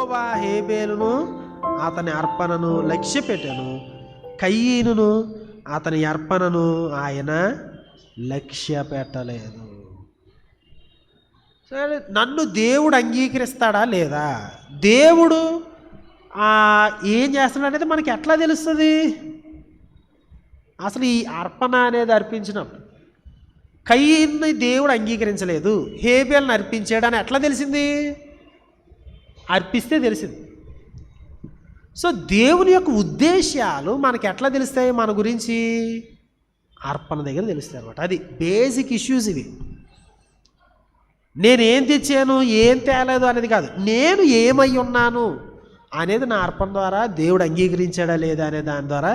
యెహోవా హేబేలును అతని అర్పణను లక్ష్య పెట్టాను, కయీనును అతని అర్పణను ఆయన లక్ష్య పెట్టలేదు. సరే, నన్ను దేవుడు అంగీకరిస్తాడా లేదా, దేవుడు ఏం చేస్తున్నాడు అనేది మనకి ఎట్లా తెలుస్తుంది? అసలు ఈ అర్పణ అనేది అర్పించినప్పుడు కయీన్ని దేవుడు అంగీకరించలేదు, హేబేల్ని అర్పించాడని ఎట్లా తెలిసింది? అర్పిస్తే తెలిసింది. సో దేవుని యొక్క ఉద్దేశాలు మనకి ఎట్లా తెలుస్తాయి మన గురించి? అర్పణ దగ్గర తెలుస్తాయి అన్నమాట. అది బేసిక్ ఇష్యూస్ ఇవి. నేనేం తెచ్చాను ఏం తేలేదు అనేది కాదు, నేను ఏమై ఉన్నాను అనేది నా అర్పణ ద్వారా దేవుడు అంగీకరించాడా లేదా అనే దాని ద్వారా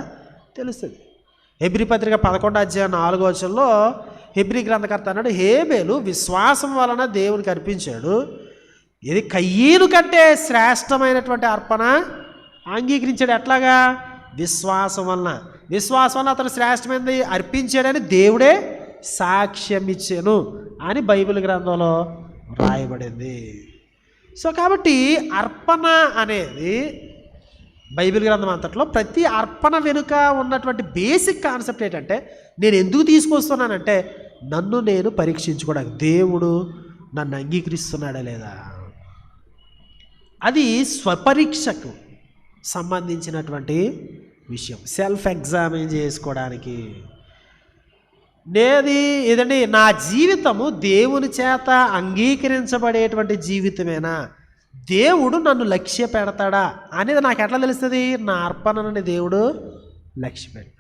తెలుస్తుంది. హెబ్రీ పత్రిక 11:4 హెబ్రీ గ్రంథకర్త అన్నాడు, హేబేలు విశ్వాసం వలన దేవునికి అర్పించాడు, ఇది కయ్యీను కంటే శ్రేష్టమైనటువంటి అర్పణ అంగీకరించాడు. ఎట్లాగా? విశ్వాసం వలన. విశ్వాసం వలన అతను శ్రేష్టమైనది అర్పించాడని దేవుడే సాక్ష్యం ఇచ్చాను అని బైబిల్ గ్రంథంలో రాయబడింది. సో కాబట్టి అర్పణ అనేది బైబిల్ గ్రంథం అంతట్లో ప్రతి అర్పణ వెనుక ఉన్నటువంటి బేసిక్ కాన్సెప్ట్ ఏంటంటే, నేను ఎందుకు తీసుకొస్తున్నానంటే నన్ను నేను పరీక్షించుకోవడానికి, దేవుడు నన్ను అంగీకరిస్తున్నాడా లేదా. అది స్వపరీక్షకు సంబంధించినటువంటి విషయం, సెల్ఫ్ ఎగ్జామిన్ చేసుకోవడానికి. ఏదండి, నా జీవితము దేవుని చేత అంగీకరించబడేటువంటి జీవితమేనా, దేవుడు నన్ను లక్ష్య పెడతాడా అనేది నాకు ఎట్లా తెలుస్తుంది? నా అర్పణని దేవుడు లక్ష్య పెట్టాడు.